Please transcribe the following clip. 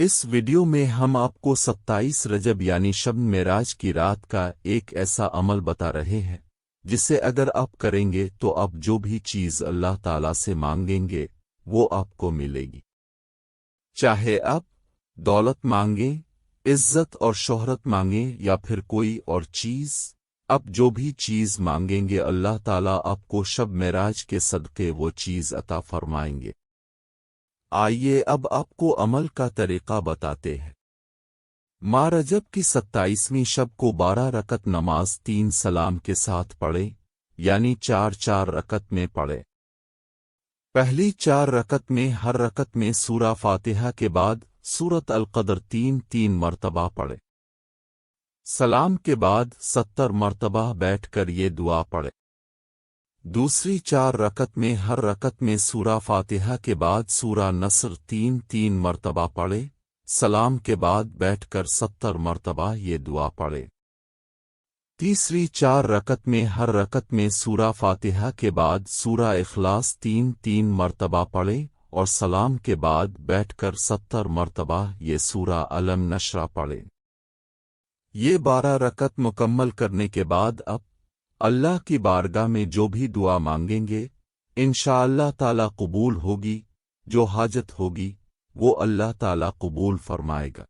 اس video میں ہم آپ کو 27 رجب یعنی شب معراج کی رات کا ایک ایسا عمل بتا رہے ہیں جسے اگر آپ کریں گے تو آپ جو بھی چیز اللہ تعالیٰ سے مانگیں گے وہ آپ کو ملے گی، چاہے آپ دولت مانگیں، عزت اور شہرت مانگیں یا پھر کوئی اور چیز۔ آپ جو بھی چیز مانگیں گے اللہ تعالیٰ آپ کو شب معراج کے صدقے وہ چیز عطا فرمائیں گے۔ آئیے اب آپ کو عمل کا طریقہ بتاتے ہیں۔ ماہ رجب کی 27ویں شب کو 12 رکعت نماز 3 سلام کے ساتھ پڑھیں، یعنی 4 رکعت میں پڑھیں۔ پہلی 4 رکعت میں ہر رکعت میں سورہ فاتحہ کے بعد سورۃ القدر 3 مرتبہ پڑھیں۔ سلام کے بعد 70 مرتبہ بیٹھ کر یہ دعا پڑھیں۔ دوسری 4 رکعت میں ہر رکعت میں سورہ فاتحہ کے بعد سورہ نصر 3 مرتبہ پڑھیں۔ سلام کے بعد بیٹھ کر 70 مرتبہ یہ دعا پڑھیں۔ تیسری 4 رکعت میں ہر رکعت میں سورہ فاتحہ کے بعد سورہ اخلاص 3 مرتبہ پڑھیں اور سلام کے بعد بیٹھ کر 70 مرتبہ یہ سورہ علم نشرہ پڑھیں۔ یہ 12 رکعت مکمل کرنے کے بعد اب اللہ کی بارگاہ میں جو بھی دعا مانگیں گے انشاءاللہ تعالیٰ قبول ہوگی، جو حاجت ہوگی وہ اللہ تعالیٰ قبول فرمائے گا۔